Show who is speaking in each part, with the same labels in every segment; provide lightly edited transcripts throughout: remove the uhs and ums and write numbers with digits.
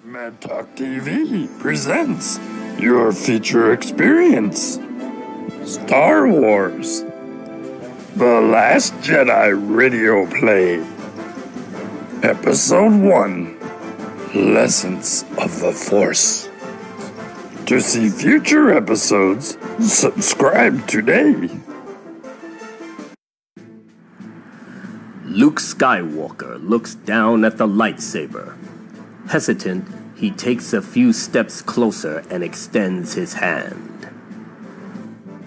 Speaker 1: MadtalkTv presents your feature experience, Star Wars, The Last Jedi Radio Play, Episode 1, Lessons of the Force. To see future episodes, subscribe today.
Speaker 2: Luke Skywalker looks down at the lightsaber. Hesitant, he takes a few steps closer and extends his hand.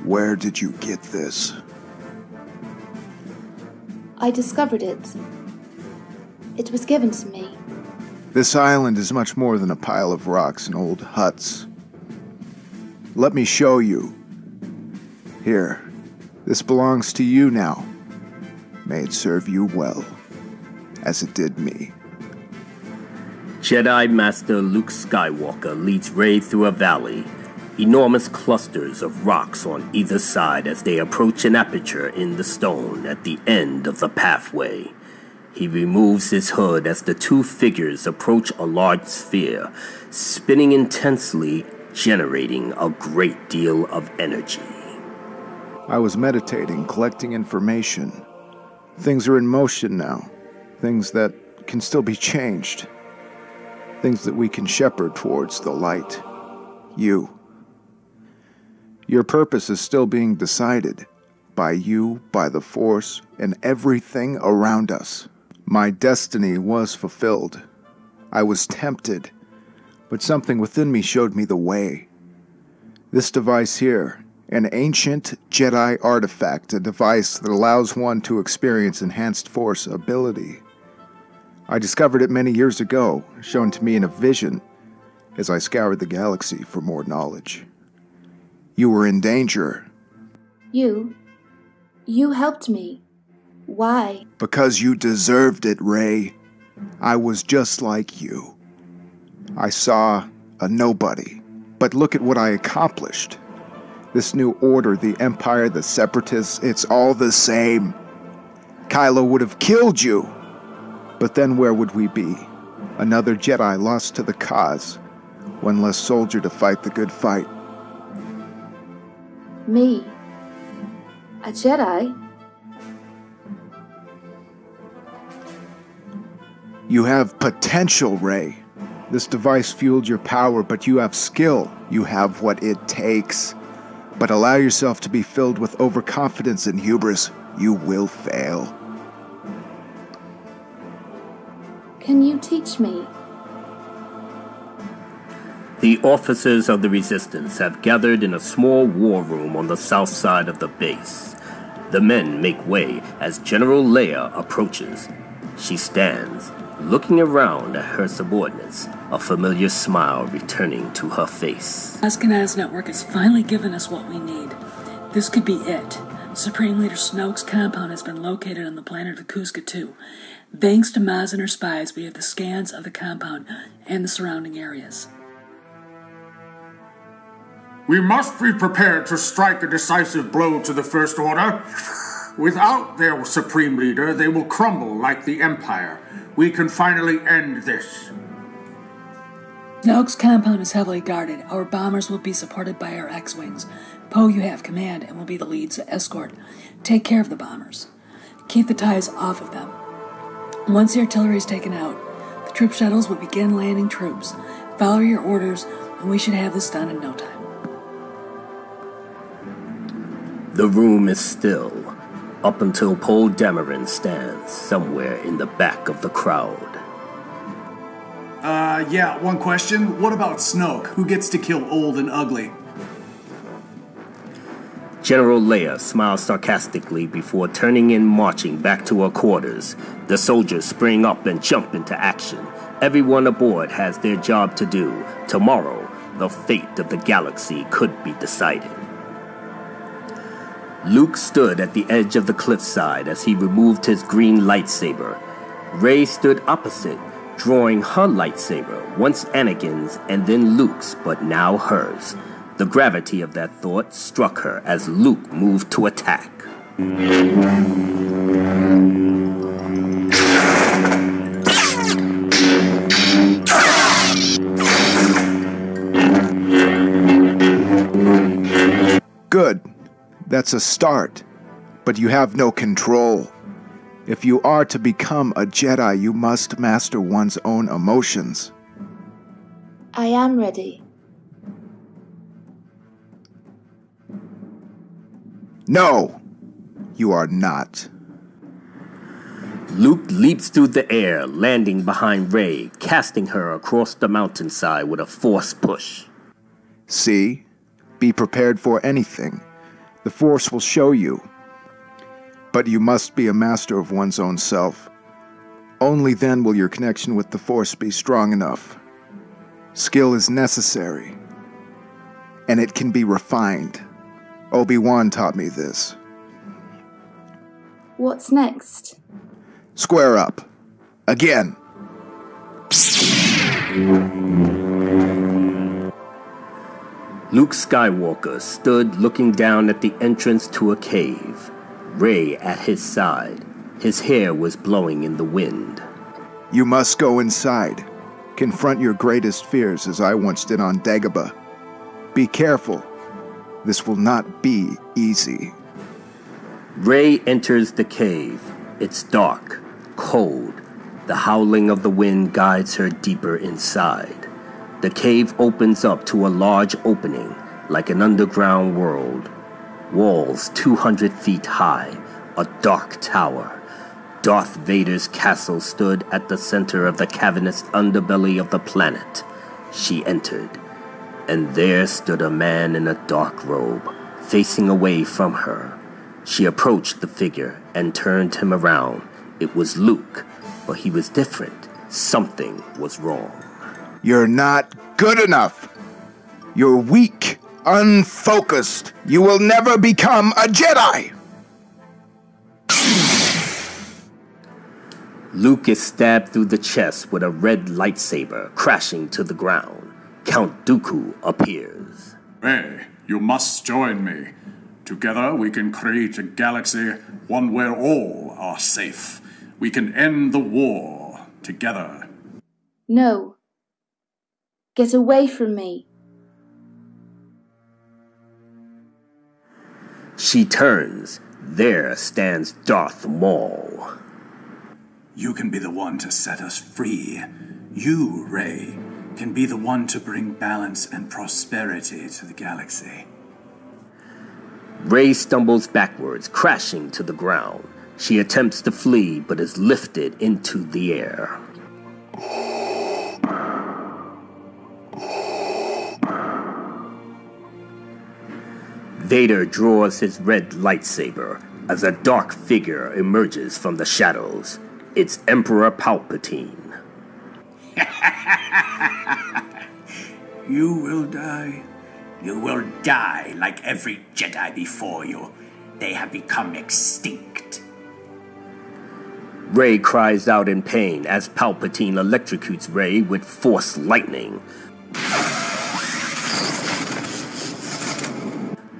Speaker 3: Where did you get this?
Speaker 4: I discovered it. It was given to me.
Speaker 3: This island is much more than a pile of rocks and old huts. Let me show you. Here, this belongs to you now. May it serve you well, as it did me.
Speaker 2: Jedi Master Luke Skywalker leads Rey through a valley, enormous clusters of rocks on either side as they approach an aperture in the stone at the end of the pathway. He removes his hood as the two figures approach a large sphere, spinning intensely, generating a great deal of energy.
Speaker 3: I was meditating, collecting information. Things are in motion now. Things that can still be changed. Things that we can shepherd towards the light. You. Your purpose is still being decided. By you, by the Force, and everything around us. My destiny was fulfilled. I was tempted, but something within me showed me the way. This device here, an ancient Jedi artifact, a device that allows one to experience enhanced Force ability. I discovered it many years ago, shown to me in a vision, as I scoured the galaxy for more knowledge. You were in danger.
Speaker 4: You helped me. Why?
Speaker 3: Because you deserved it, Rey. I was just like you. I saw a nobody, but look at what I accomplished. This new order, the Empire, the Separatists, it's all the same. Kylo would have killed you. But then where would we be? Another Jedi lost to the cause. One less soldier to fight the good fight.
Speaker 4: Me? A Jedi?
Speaker 3: You have potential, Rey. This device fueled your power, but you have skill. You have what it takes. But allow yourself to be filled with overconfidence and hubris. You will fail.
Speaker 4: Can you teach me?
Speaker 2: The officers of the Resistance have gathered in a small war room on the south side of the base. The men make way as General Leia approaches. She stands, looking around at her subordinates, a familiar smile returning to her face.
Speaker 5: Askenaz Network has finally given us what we need. This could be it. Supreme Leader Snoke's compound has been located on the planet of Kuzka 2. Thanks to Maz and her spies, we have the scans of the compound and the surrounding areas.
Speaker 6: We must be prepared to strike a decisive blow to the First Order. Without their Supreme Leader, they will crumble like the Empire. We can finally end this.
Speaker 5: Snoke's compound is heavily guarded. Our bombers will be supported by our X-Wings. Poe, you have command and will be the lead escort. Take care of the bombers. Keep the ties off of them. Once the artillery is taken out, the troop shuttles will begin landing troops. Follow your orders, and we should have this done in no time.
Speaker 2: The room is still, up until Poe Dameron stands somewhere in the back of the crowd.
Speaker 7: Yeah, one question. What about Snoke? Who gets to kill old and ugly?
Speaker 2: General Leia smiles sarcastically before turning and marching back to her quarters. The soldiers spring up and jump into action. Everyone aboard has their job to do. Tomorrow, the fate of the galaxy could be decided. Luke stood at the edge of the cliffside as he removed his green lightsaber. Rey stood opposite, drawing her lightsaber, once Anakin's and then Luke's, but now hers. The gravity of that thought struck her as Luke moved to attack.
Speaker 3: That's a start, but you have no control. If you are to become a Jedi, you must master one's own emotions.
Speaker 4: I am ready.
Speaker 3: No, you are not.
Speaker 2: Luke leaps through the air, landing behind Rey, casting her across the mountainside with a force push.
Speaker 3: See? Be prepared for anything. The Force will show you. But you must be a master of one's own self. Only then will your connection with the Force be strong enough. Skill is necessary, and it can be refined. Obi-Wan taught me this.
Speaker 4: What's next?
Speaker 3: Square up. Again.
Speaker 2: Luke Skywalker stood looking down at the entrance to a cave. Rey at his side. His hair was blowing in the wind.
Speaker 3: You must go inside. Confront your greatest fears as I once did on Dagobah. Be careful. This will not be easy.
Speaker 2: Rey enters the cave. It's dark, cold. The howling of the wind guides her deeper inside. The cave opens up to a large opening, like an underground world. Walls 200 feet high, a dark tower. Darth Vader's castle stood at the center of the cavernous underbelly of the planet. She entered, and there stood a man in a dark robe, facing away from her. She approached the figure and turned him around. It was Luke, but he was different. Something was wrong.
Speaker 3: You're not good enough. You're weak, unfocused. You will never become a Jedi.
Speaker 2: Luke is stabbed through the chest with a red lightsaber, crashing to the ground. Count Dooku appears.
Speaker 6: Rey, you must join me. Together we can create a galaxy, one where all are safe. We can end the war together.
Speaker 4: No. Get away from me.
Speaker 2: She turns. There stands Darth Maul.
Speaker 7: You can be the one to set us free. You, Rey, can be the one to bring balance and prosperity to the galaxy.
Speaker 2: Rey stumbles backwards, crashing to the ground. She attempts to flee, but is lifted into the air. Vader draws his red lightsaber as a dark figure emerges from the shadows. It's Emperor Palpatine.
Speaker 8: You will die. You will die like every Jedi before you. They have become extinct.
Speaker 2: Rey cries out in pain as Palpatine electrocutes Rey with Force lightning.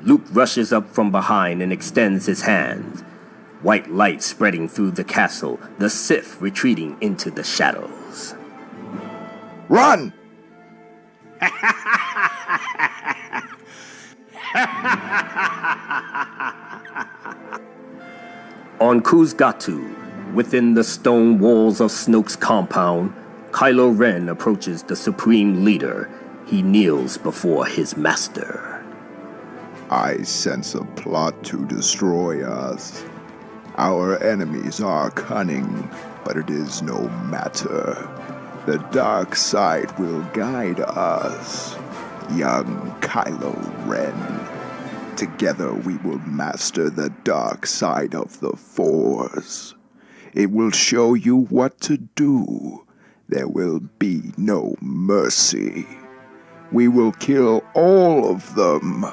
Speaker 2: Luke rushes up from behind and extends his hand. White light spreading through the castle, the Sith retreating into the shadows.
Speaker 3: Run!
Speaker 2: On Kuzgatu, within the stone walls of Snoke's compound, Kylo Ren approaches the Supreme Leader. He kneels before his master.
Speaker 3: I sense a plot to destroy us. Our enemies are cunning, but it is no matter. The dark side will guide us. Young Kylo Ren. Together we will master the dark side of the Force. It will show you what to do. There will be no mercy. We will kill all of them,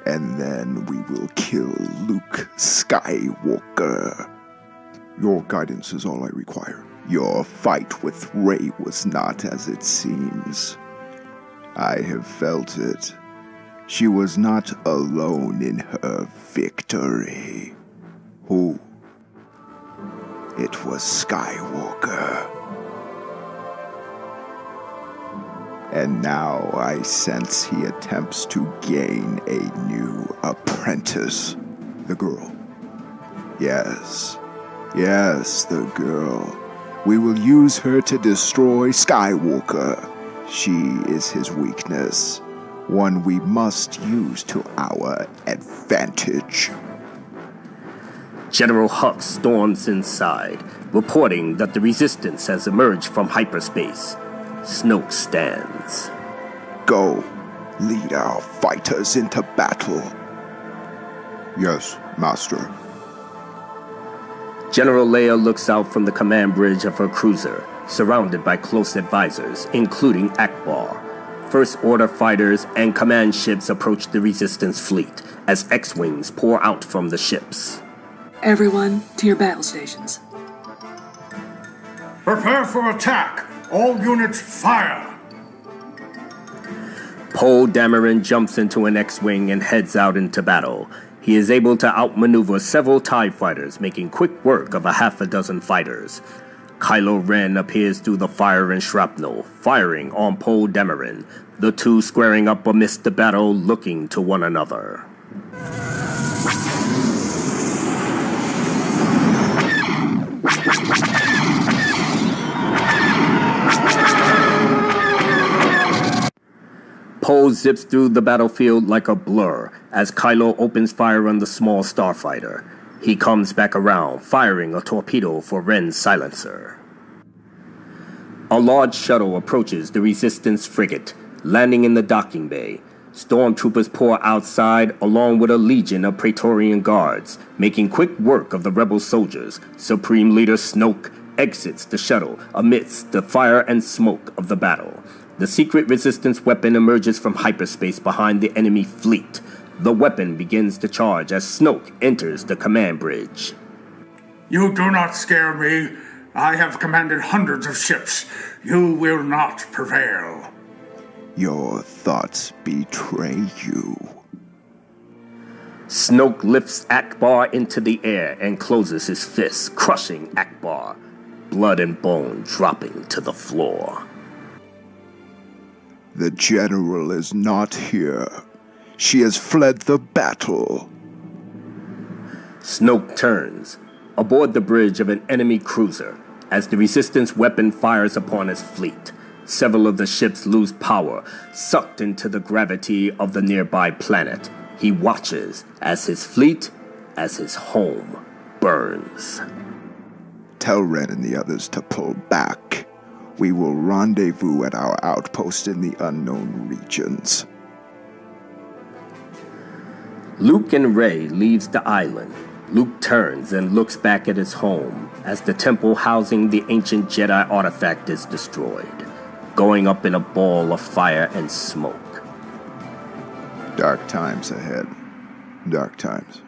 Speaker 3: and then we will kill Luke Skywalker. Your guidance is all I require. Your fight with Rey was not as it seems. I have felt it. She was not alone in her victory. Who? It was Skywalker. And now I sense he attempts to gain a new apprentice. The girl. Yes. Yes, the girl. We will use her to destroy Skywalker. She is his weakness. One we must use to our advantage.
Speaker 2: General Hux storms inside, reporting that the Resistance has emerged from hyperspace. Snoke stands.
Speaker 3: Go. Lead our fighters into battle. Yes, Master.
Speaker 2: General Leia looks out from the command bridge of her cruiser, surrounded by close advisors, including Akbar. First Order fighters and command ships approach the Resistance fleet as X-Wings pour out from the ships.
Speaker 5: Everyone, to your battle stations.
Speaker 6: Prepare for attack! All units fire!
Speaker 2: Poe Dameron jumps into an X-Wing and heads out into battle. He is able to outmaneuver several TIE fighters, making quick work of a half a dozen fighters. Kylo Ren appears through the fire and shrapnel, firing on Poe Dameron, the two squaring up amidst the battle, looking to one another. Poe zips through the battlefield like a blur as Kylo opens fire on the small starfighter. He comes back around, firing a torpedo for Ren's silencer. A large shuttle approaches the Resistance frigate, landing in the docking bay. Stormtroopers pour outside along with a legion of Praetorian guards, making quick work of the rebel soldiers. Supreme Leader Snoke exits the shuttle amidst the fire and smoke of the battle. The secret Resistance weapon emerges from hyperspace behind the enemy fleet. The weapon begins to charge as Snoke enters the command bridge.
Speaker 6: You do not scare me. I have commanded hundreds of ships. You will not prevail.
Speaker 3: Your thoughts betray you.
Speaker 2: Snoke lifts Akbar into the air and closes his fist, crushing Akbar, blood and bone dropping to the floor.
Speaker 3: The general is not here. She has fled the battle.
Speaker 2: Snoke turns, aboard the bridge of an enemy cruiser, as the Resistance weapon fires upon his fleet. Several of the ships lose power, sucked into the gravity of the nearby planet. He watches as his fleet, as his home, burns.
Speaker 3: Tell Ren and the others to pull back. We will rendezvous at our outpost in the unknown regions.
Speaker 2: Luke and Rey leaves the island. Luke turns and looks back at his home as the temple housing the ancient Jedi artifact is destroyed, going up in a ball of fire and smoke.
Speaker 3: Dark times ahead. Dark times.